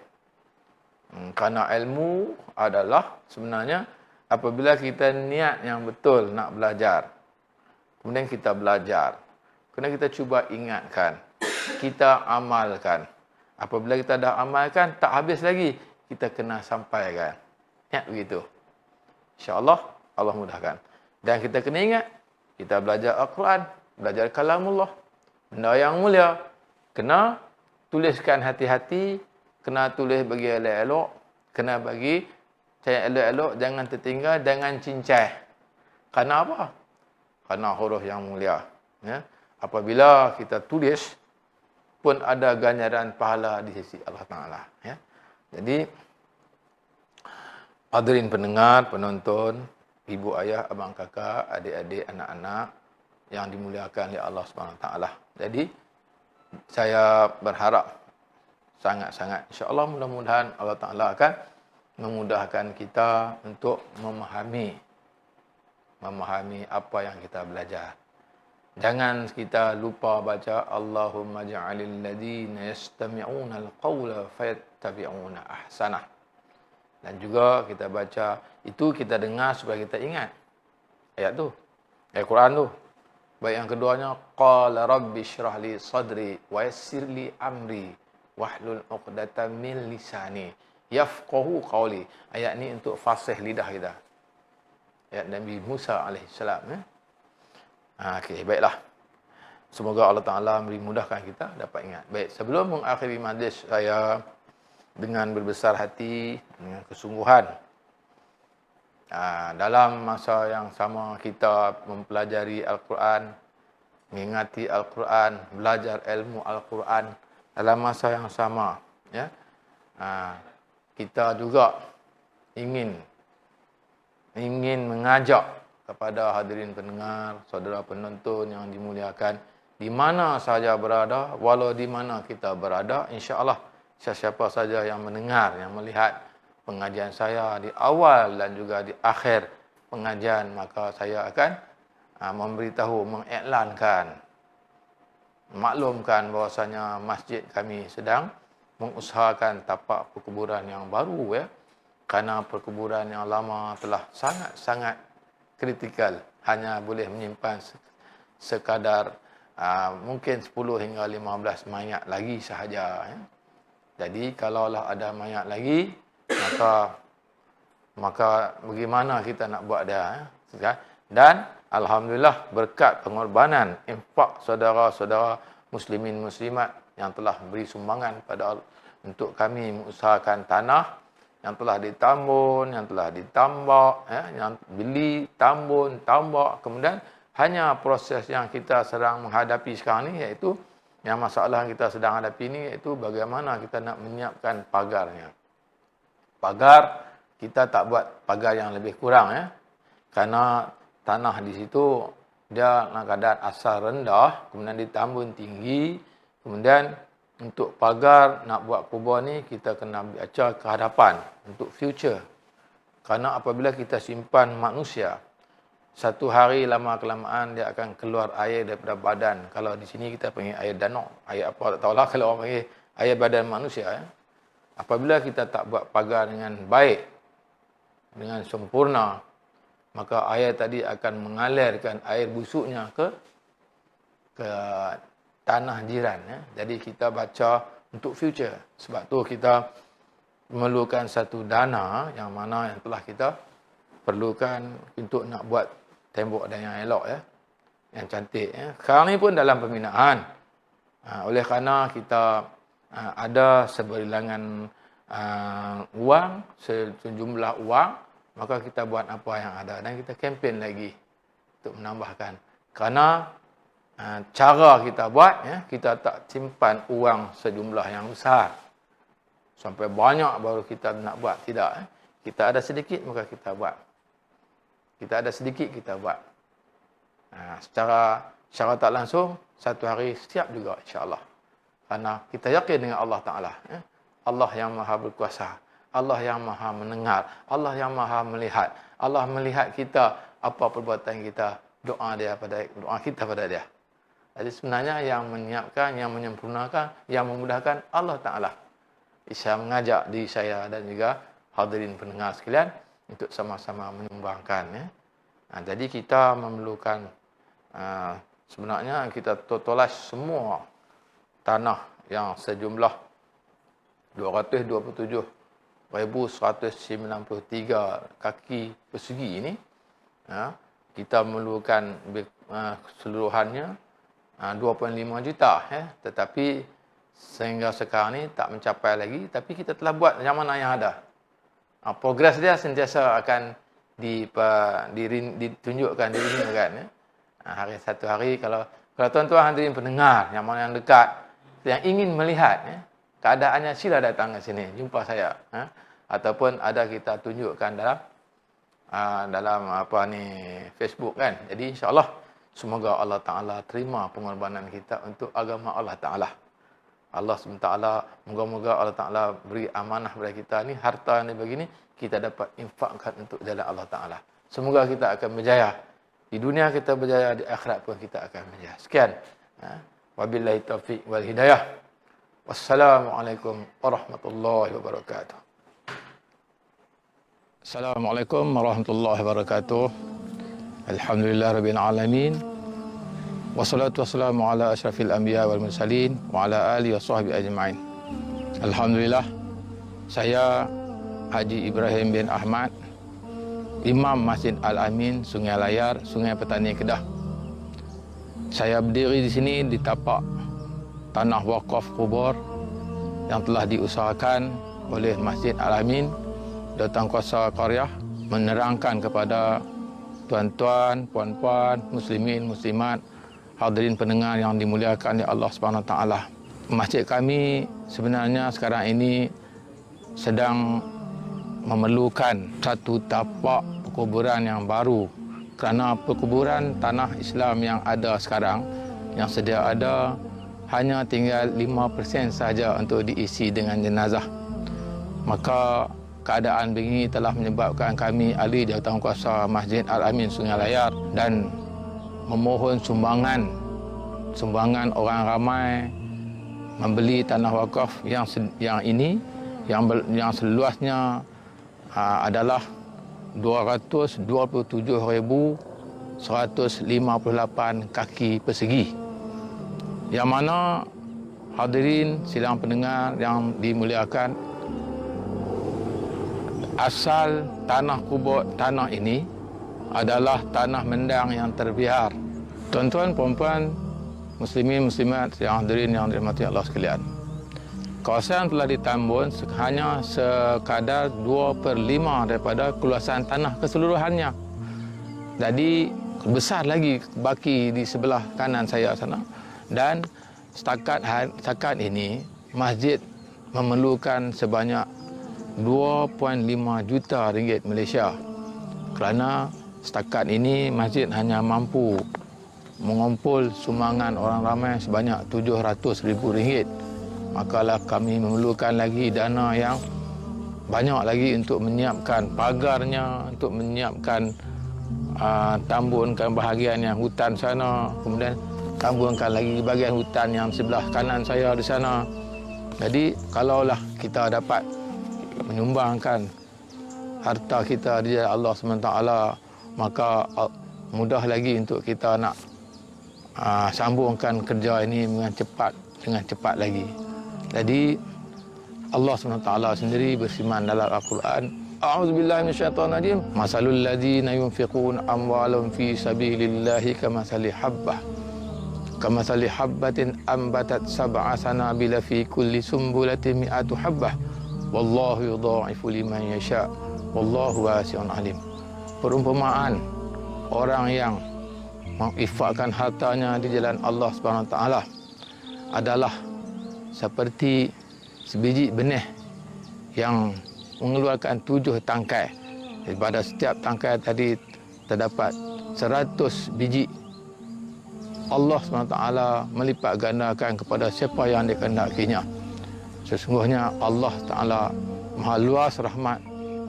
Kerana ilmu adalah sebenarnya apabila kita niat yang betul nak belajar, kemudian kita belajar, kemudian kita cuba ingatkan, kita amalkan. Apabila kita dah amalkan, tak habis lagi, kita kena sampaikan. Ingat begitu. InsyaAllah, Allah mudahkan. Dan kita kena ingat, kita belajar Al-Quran, belajar kalamullah, benda yang mulia. Kena tuliskan hati-hati, kena tulis bagi elok-elok, kena bagi saya elok-elok, jangan tertinggal, jangan cincai. Kerana apa? Kerana huruf yang mulia. Ya. Apabila kita tulis, pun ada ganjaran pahala di sisi Allah Ta'ala. Ya. Jadi, hadirin pendengar, penonton, ibu, ayah, abang, kakak, adik-adik, anak-anak yang dimuliakan oleh Allah Subhanahu Wa Ta'ala. Jadi, saya berharap sangat-sangat, insya-Allah mudah-mudahan Allah Ta'ala akan memudahkan kita untuk memahami apa yang kita belajar. Jangan kita lupa baca Allahumma ja'alil ladzina yastami'una al-qawla fayattabi'una ahsanah. Dan juga kita baca, itu kita dengar supaya kita ingat ayat tu, ayat Quran tu. Baik yang keduanya, qala rabbi shrah li sadri wa yassir li amri wahlul 'uqdatam min lisani yafqahu qawli. Ayat ni untuk fasih lidah kita. Ayat Nabi Musa alaihissalam. Okey, baiklah. Semoga Allah Ta'ala memberi mudahkan kita dapat ingat. Baik, sebelum mengakhiri majlis saya dengan berbesar hati, dengan kesungguhan, dalam masa yang sama kita mempelajari Al-Quran, mengingati Al-Quran, belajar ilmu Al-Quran, dalam masa yang sama, ya, kita juga ingin mengajak kepada hadirin pendengar, saudara penonton yang dimuliakan, di mana saja berada, walau di mana kita berada, insya-Allah siapa saja yang mendengar, yang melihat pengajian saya di awal dan juga di akhir pengajian, maka saya akan memberitahu, mengiklankan, maklumkan bahwasanya masjid kami sedang mengusahakan tapak perkuburan yang baru, ya. Kerana perkuburan yang lama telah sangat-sangat kritikal, hanya boleh menyimpan sekadar mungkin 10 hingga 15 mayat lagi sahaja, ya. Jadi kalaulah ada mayat lagi, maka bagaimana kita nak buat dia, ya? Dan alhamdulillah berkat pengorbanan infak saudara-saudara muslimin muslimat yang telah beri sumbangan pada untuk kami mengusahakan tanah yang telah ditambun, yang telah ditambak, ya, yang beli, tambun, tambak, kemudian hanya proses yang kita sedang menghadapi sekarang ni, iaitu yang masalah yang kita sedang hadapi ni, iaitu bagaimana kita nak menyiapkan pagarnya. Pagar, kita tak buat pagar yang lebih kurang, ya. Kerana tanah di situ dia dalam keadaan asal rendah, kemudian ditambun tinggi, kemudian untuk pagar nak buat kubur ni kita kena baca ke hadapan untuk future. Kerana apabila kita simpan manusia, satu hari lama-kelamaan dia akan keluar air daripada badan. Kalau di sini kita panggil air danau, air apa tak tahulah kalau orang panggil air badan manusia, ya. Apabila kita tak buat pagar dengan baik, dengan sempurna, maka air tadi akan mengalirkan air busuknya ke tanah jiran, ya. Jadi kita baca untuk future. Sebab tu kita memerlukan satu dana yang mana yang telah kita perlukan untuk nak buat tembok dan yang elok, ya, yang cantik, ya. Sekarang ni pun dalam pembinaan. Oleh kerana kita ada sebilangan wang, sejumlah wang, maka kita buat apa yang ada dan kita kempen lagi untuk menambahkan. Kerana cara kita buat, ya, kita tak simpan uang sejumlah yang besar sampai banyak baru kita nak buat, tidak, ya. Kita ada sedikit maka kita buat. Kita ada sedikit kita buat. Secara tak langsung satu hari siap juga, insya-Allah. Karena kita yakin dengan Allah Ta'ala. Allah yang maha berkuasa. Allah yang maha mendengar. Allah yang maha melihat. Allah melihat kita, apa perbuatan kita, doa kita pada dia. Jadi sebenarnya yang menyiapkan, yang menyempurnakan, yang memudahkan Allah Ta'ala. Saya mengajak diri saya dan juga hadirin pendengar sekalian untuk sama-sama menyumbangkan. Jadi kita memerlukan, sebenarnya kita totalis semua tanah yang sejumlah 227,193 kaki persegi ini, kita memerlukan keseluruhannya 2.5 juta. Tetapi sehingga sekarang ni tak mencapai lagi, tapi kita telah buat yang mana yang ada. Progres dia sentiasa akan ditunjukkan, diringakan. Satu hari kalau tuan-tuan hadirin pendengar yang mana yang dekat, yang ingin melihat keadaannya, sila datang ke sini, jumpa saya. Ataupun ada kita tunjukkan dalam Facebook kan. Jadi insya-Allah semoga Allah Ta'ala terima pengorbanan kita untuk agama Allah Ta'ala. Allah SWT, moga-moga Allah Ta'ala beri amanah kepada kita ni, harta ni begini, kita dapat infakkan untuk jalan Allah Ta'ala. Semoga kita akan berjaya. Di dunia kita berjaya, di akhirat pun kita akan berjaya. Sekian. Wabillahi taufiq wal hidayah. Wassalamualaikum warahmatullahi wabarakatuh. Assalamualaikum warahmatullahi wabarakatuh. Alhamdulillah rabbil alamin. Wassalatu wassalamu ala asyrafil anbiya wal mursalin wa ala alihi wa sahbihi ajma'in. Alhamdulillah, saya Haji Ibrahim bin Ahmad, Imam Masjid Al-Amin, Sungai Layar, Sungai Petani, Kedah. Saya berdiri di sini di tapak tanah wakaf kubur yang telah diusahakan oleh Masjid Al-Amin, Datankuasa Qaryah, menerangkan kepada tuan-tuan, puan-puan, muslimin, muslimat, hadirin pendengar yang dimuliakan oleh Allah Subhanahu Wa Taala. Masjid kami sebenarnya sekarang ini sedang memerlukan satu tapak perkuburan yang baru, kerana perkuburan tanah Islam yang ada sekarang, yang sedia ada, hanya tinggal 5% saja untuk diisi dengan jenazah. Maka keadaan begini telah menyebabkan kami ahli jawatankuasa Masjid Al-Amin Sungai Layar dan memohon sumbangan orang ramai membeli tanah wakaf yang seluasnya adalah 227,158 kaki persegi, yang mana hadirin sidang pendengar yang dimuliakan, asal tanah kubur tanah ini adalah tanah mendang yang terbiar. Tuan-tuan, puan-puan, muslimin, muslimat yang hadirin yang dirahmati Allah sekalian, kawasan telah ditambun hanya sekadar 2/5 daripada keluasan tanah keseluruhannya. Jadi besar lagi baki di sebelah kanan saya sana. Dan setakat ini masjid memerlukan sebanyak 2.5 juta ringgit Malaysia, kerana setakat ini masjid hanya mampu mengumpul sumbangan orang ramai sebanyak 700,000 ringgit. Makalah kami memerlukan lagi dana yang banyak lagi untuk menyiapkan pagarnya, untuk menyiapkan tambunkan bahagian yang hutan sana, kemudian tambunkan lagi bahagian hutan yang sebelah kanan saya di sana. Jadi kalaulah kita dapat menyumbangkan harta kita di jalan Allah SWT, maka mudah lagi untuk kita nak sambungkan kerja ini dengan cepat lagi. Jadi Allah SWT sendiri berfirman dalam Al-Quran, A'udzubillahi minasyaitonirrajim, masalul ladzina yunfiquna amwalahum fi sabilillahi kamathali habbatin ambatat sab'a sanabila fi kulli sumbulatin mi'atu habbah wallahu yudha'ifu liman yasha wallahu wasi'un alim. Perumpamaan orang yang menginfakkan hartanya di jalan Allah Subhanahu Wa Taala adalah seperti sebiji benih yang mengeluarkan 7 tangkai. Pada setiap tangkai tadi terdapat 100 biji Allah SWT melipat gandakan kepada siapa yang dikehendakinya. Sesungguhnya Allah Ta'ala maha luas rahmat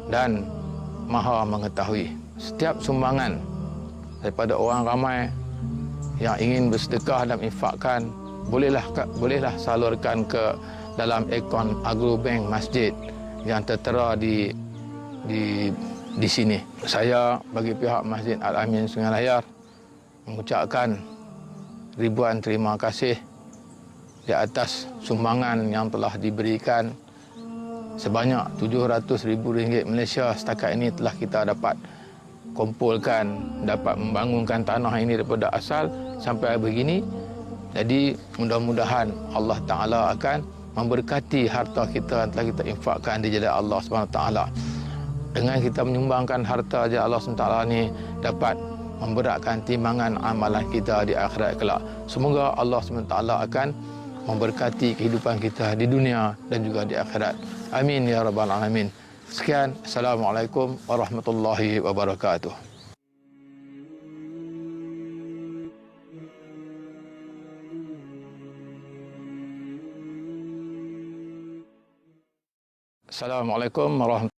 dan maha mengetahui. Setiap sumbangan daripada orang ramai yang ingin bersedekah dan infakkan, bolehlah salurkan ke dalam akaun Agrobank Masjid yang tertera di sini. Saya bagi pihak Masjid Al-Amin Sungai Layar mengucapkan ribuan terima kasih di atas sumbangan yang telah diberikan sebanyak RM700,000 Malaysia. Setakat ini telah kita dapat kumpulkan, dapat membangunkan tanah ini daripada asal sampai begini. Jadi mudah-mudahan Allah Ta'ala akan memberkati harta kita yang telah kita infakkan di jalan Allah SWT. Dengan kita menyumbangkan harta jalan Allah SWT ini dapat memberatkan timbangan amalan kita di akhirat kelak. Semoga Allah SWT akan memberkati kehidupan kita di dunia dan juga di akhirat. Amin ya rabbal alamin. Sekian, Assalamualaikum warahmatullahi wabarakatuh. Assalamualaikum warahmatullahi wabarakatuh.